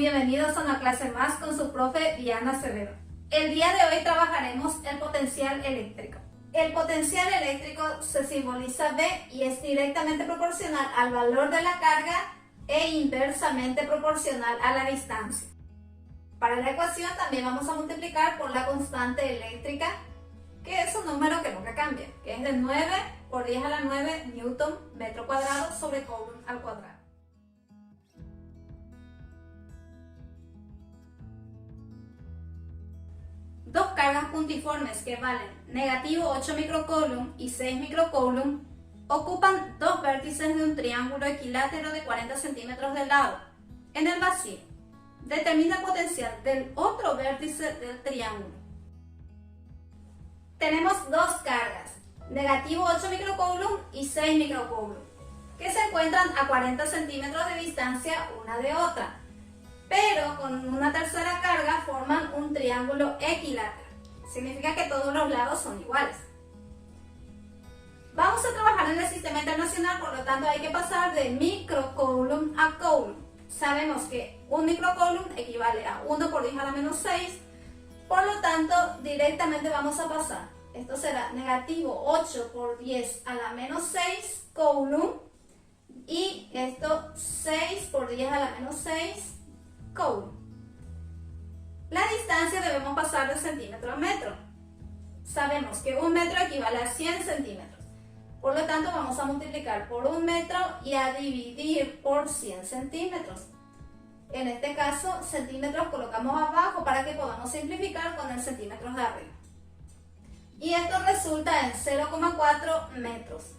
bienvenidos a una clase más con su profe Diana Acevedo. El día de hoy trabajaremos el potencial eléctrico. El potencial eléctrico se simboliza V y es directamente proporcional al valor de la carga e inversamente proporcional a la distancia. Para la ecuación también vamos a multiplicar por la constante eléctrica, que es un número que nunca cambia, que es de 9 por 10 a la 9 newton metro cuadrado sobre coulomb al cuadrado. Dos cargas puntiformes que valen negativo 8 microcoulomb y 6 microcoulomb ocupan dos vértices de un triángulo equilátero de 40 centímetros de lado. En el vacío, determina el potencial del otro vértice del triángulo. Tenemos dos cargas, negativo 8 microcoulomb y 6 microcoulomb, que se encuentran a 40 centímetros de distancia una de otra, pero con una tercera carga forman un triángulo equilátero. Significa que todos los lados son iguales. Vamos a trabajar en el sistema internacional, por lo tanto hay que pasar de microcoulomb a coulomb. Sabemos que un microcoulomb equivale a 1 por 10 a la menos 6, por lo tanto directamente vamos a pasar. Esto será negativo 8 por 10 a la menos 6 coulomb y esto 6 por 10 a la menos 6 coulomb. La distancia debemos pasar de centímetro a metro. Sabemos que un metro equivale a 100 centímetros. Por lo tanto, vamos a multiplicar por un metro y a dividir por 100 centímetros. En este caso, centímetros colocamos abajo para que podamos simplificar con el centímetros de arriba. Y esto resulta en 0,4 metros.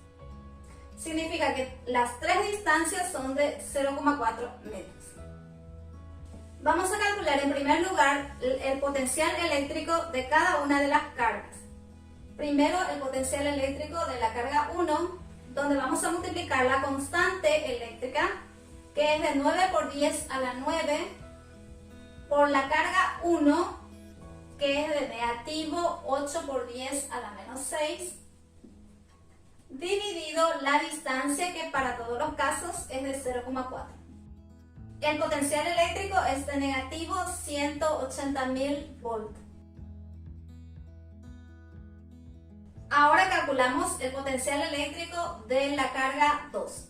Significa que las tres distancias son de 0,4 metros. Vamos a calcular en primer lugar el potencial eléctrico de cada una de las cargas. Primero el potencial eléctrico de la carga 1, donde vamos a multiplicar la constante eléctrica, que es de 9 por 10 a la 9, por la carga 1, que es de negativo 8 por 10 a la menos 6, dividido la distancia, que para todos los casos es de 0,4. El potencial eléctrico es de negativo 180.000 volts. Ahora calculamos el potencial eléctrico de la carga 2.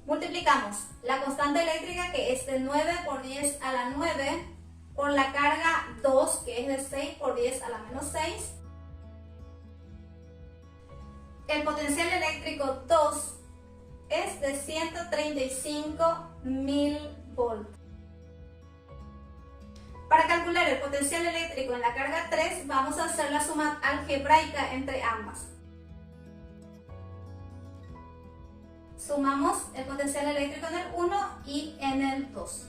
Multiplicamos la constante eléctrica, que es de 9 por 10 a la 9, por la carga 2, que es de 6 por 10 a la menos 6. El potencial eléctrico 2 es de 135.000 volts. Para calcular el potencial eléctrico en la carga 3, vamos a hacer la suma algebraica entre ambas. Sumamos el potencial eléctrico en el 1 y en el 2.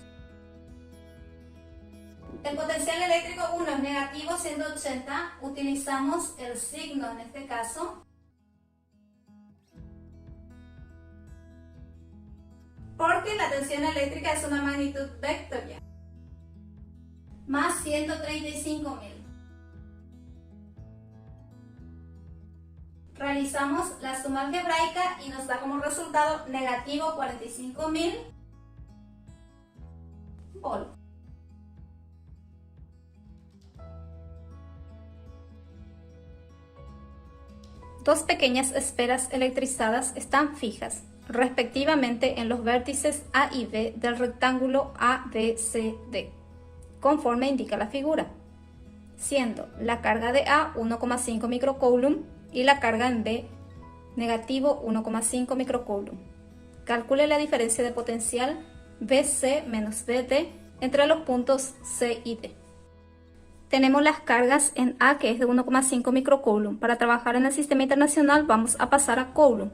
El potencial eléctrico 1 es negativo 180, utilizamos el signo en este caso, porque la tensión eléctrica es una magnitud vectorial, más 135.000. Realizamos la suma algebraica y nos da como resultado negativo 45.000 volts. Dos pequeñas esferas electrizadas están fijas, respectivamente en los vértices A y B del rectángulo ABCD, conforme indica la figura, siendo la carga de A 1,5 microcoulomb y la carga en B negativo 1,5 microcoulomb. Calcule la diferencia de potencial BC menos BD entre los puntos C y D. Tenemos las cargas en A, que es de 1,5 microcoulomb. Para trabajar en el sistema internacional vamos a pasar a coulomb.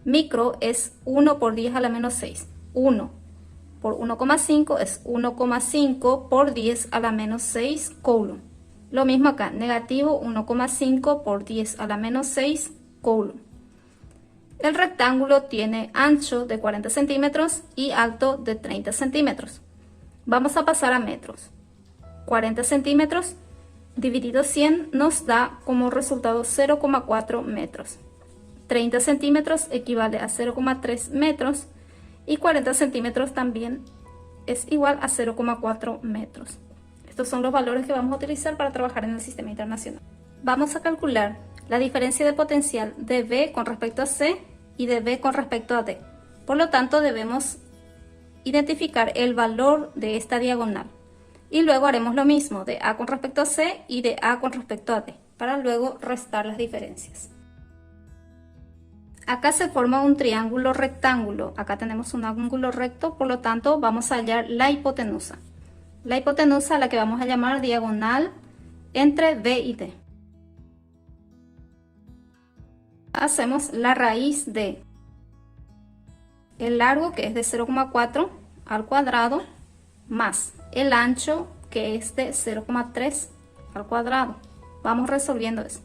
Micro es 1 por 10 a la menos 6. 1 por 1,5 es 1,5 por 10 a la menos 6 coulomb. Lo mismo acá, negativo 1,5 por 10 a la menos 6 coulomb. El rectángulo tiene ancho de 40 centímetros y alto de 30 centímetros. Vamos a pasar a metros. 40 centímetros dividido 100 nos da como resultado 0,4 metros. 30 centímetros equivale a 0,3 metros y 40 centímetros también es igual a 0,4 metros. Estos son los valores que vamos a utilizar para trabajar en el sistema internacional. Vamos a calcular la diferencia de potencial de B con respecto a C y de B con respecto a D. Por lo tanto, debemos identificar el valor de esta diagonal. Y luego haremos lo mismo de A con respecto a C y de A con respecto a D, para luego restar las diferencias. Acá se forma un triángulo rectángulo. Acá tenemos un ángulo recto, por lo tanto vamos a hallar la hipotenusa. La hipotenusa a la que vamos a llamar diagonal entre B y D. Hacemos la raíz de el largo, que es de 0,4 al cuadrado, más el ancho, que es de 0,3 al cuadrado. Vamos resolviendo eso.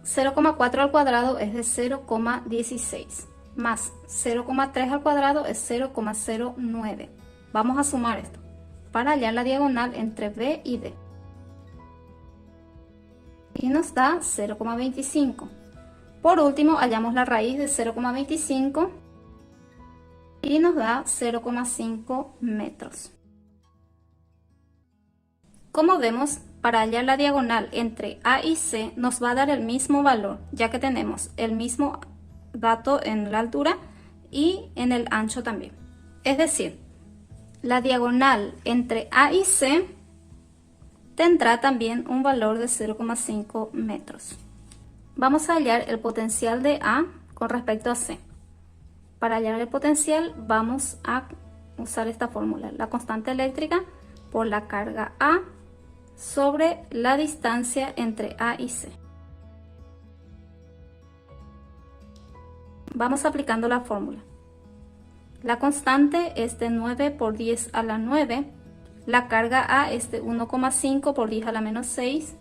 0,4 al cuadrado es de 0,16, más 0,3 al cuadrado es 0,09. Vamos a sumar esto para hallar la diagonal entre B y D. Y nos da 0,25. Por último, hallamos la raíz de 0,25 y nos da 0,5 metros. Como vemos, para hallar la diagonal entre A y C nos va a dar el mismo valor, ya que tenemos el mismo dato en la altura y en el ancho también. Es decir, la diagonal entre A y C tendrá también un valor de 0,5 metros. Vamos a hallar el potencial de A con respecto a C. Para hallar el potencial vamos a usar esta fórmula, la constante eléctrica por la carga A sobre la distancia entre A y C. Vamos aplicando la fórmula. La constante es de 9 por 10 a la 9. La carga A es de 1,5 por 10 a la menos 6.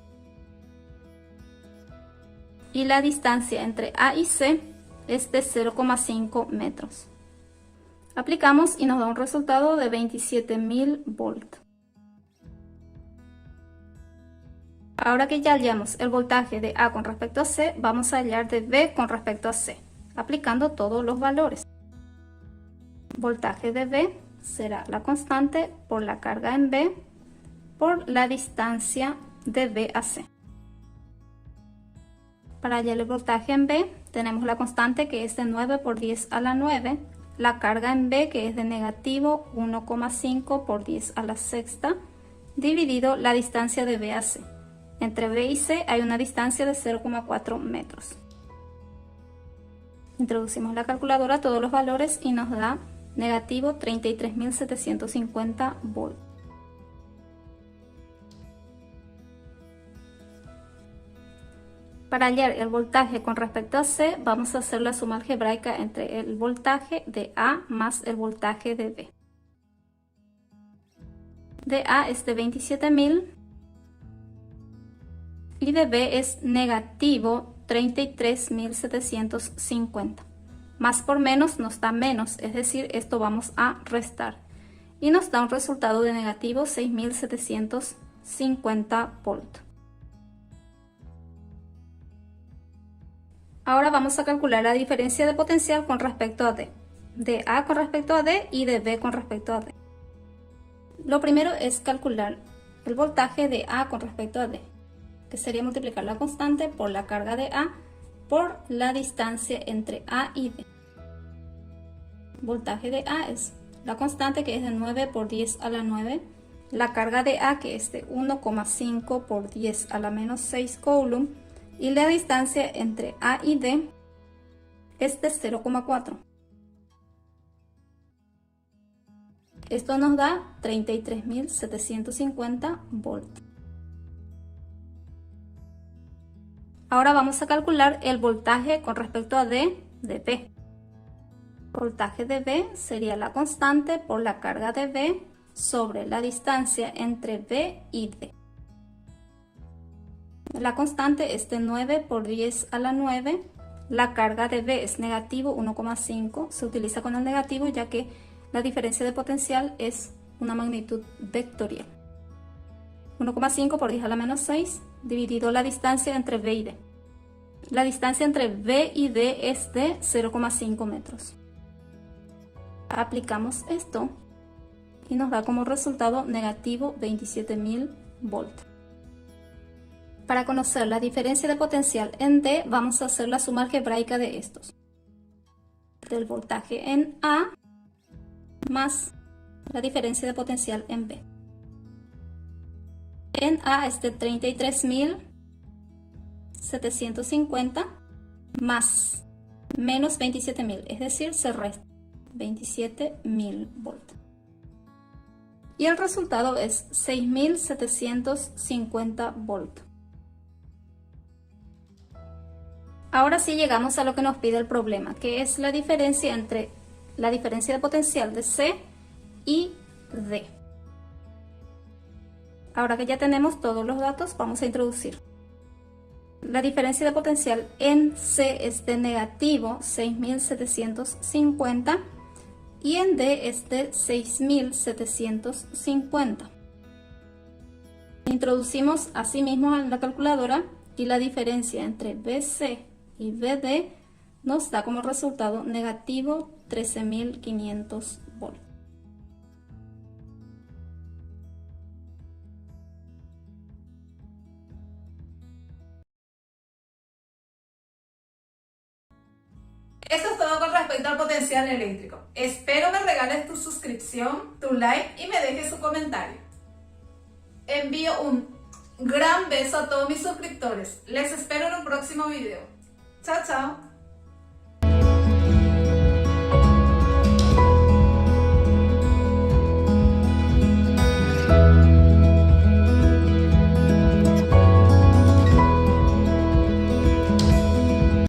Y la distancia entre A y C es de 0,5 metros. Aplicamos y nos da un resultado de 27.000 volts. Ahora que ya hallamos el voltaje de A con respecto a C, vamos a hallar de B con respecto a C, aplicando todos los valores. Voltaje de B será la constante por la carga en B por la distancia de B a C. Para hallar el voltaje en B tenemos la constante, que es de 9 por 10 a la 9, la carga en B, que es de negativo 1,5 por 10 a la sexta, dividido la distancia de B a C. Entre B y C hay una distancia de 0,4 metros. Introducimos la calculadora todos los valores y nos da negativo 33.750 volts. Para hallar el voltaje con respecto a C, vamos a hacer la suma algebraica entre el voltaje de A más el voltaje de B. De A es de 27.000 y de B es negativo 33.750. Más por menos nos da menos, es decir, esto vamos a restar. Y nos da un resultado de negativo 6.750 volts. Ahora vamos a calcular la diferencia de potencial con respecto a D. De A con respecto a D y de B con respecto a D. Lo primero es calcular el voltaje de A con respecto a D, que sería multiplicar la constante por la carga de A por la distancia entre A y D. Voltaje de A es la constante, que es de 9 por 10 a la 9, la carga de A, que es de 1,5 por 10 a la menos 6 coulomb, y la distancia entre A y D es de 0,4. Esto nos da 33.750 volts. Ahora vamos a calcular el voltaje con respecto a D de B. Voltaje de B sería la constante por la carga de B sobre la distancia entre B y D. La constante es de 9 por 10 a la 9. La carga de B es negativo 1,5. Se utiliza con el negativo ya que la diferencia de potencial es una magnitud vectorial. 1,5 por 10 a la menos 6 dividido la distancia entre B y D. La distancia entre B y D es de 0,5 metros. Aplicamos esto y nos da como resultado negativo 27.000 volts. Para conocer la diferencia de potencial en D, vamos a hacer la suma algebraica de estos. Del voltaje en A más la diferencia de potencial en B. En A es de 33.750 más menos 27.000, es decir, se resta 27.000 volts. Y el resultado es 6.750 volts. Ahora sí llegamos a lo que nos pide el problema, que es la diferencia entre la diferencia de potencial de C y D. Ahora que ya tenemos todos los datos, vamos a introducir. La diferencia de potencial en C es de negativo 6.750 y en D es de 6.750. Introducimos asimismo en la calculadora y la diferencia entre BC y BD nos da como resultado negativo 13.500 volts. Eso es todo con respecto al potencial eléctrico. Espero me regales tu suscripción, tu like y me dejes su comentario. Envío un gran beso a todos mis suscriptores. Les espero en un próximo video. Chao, chao.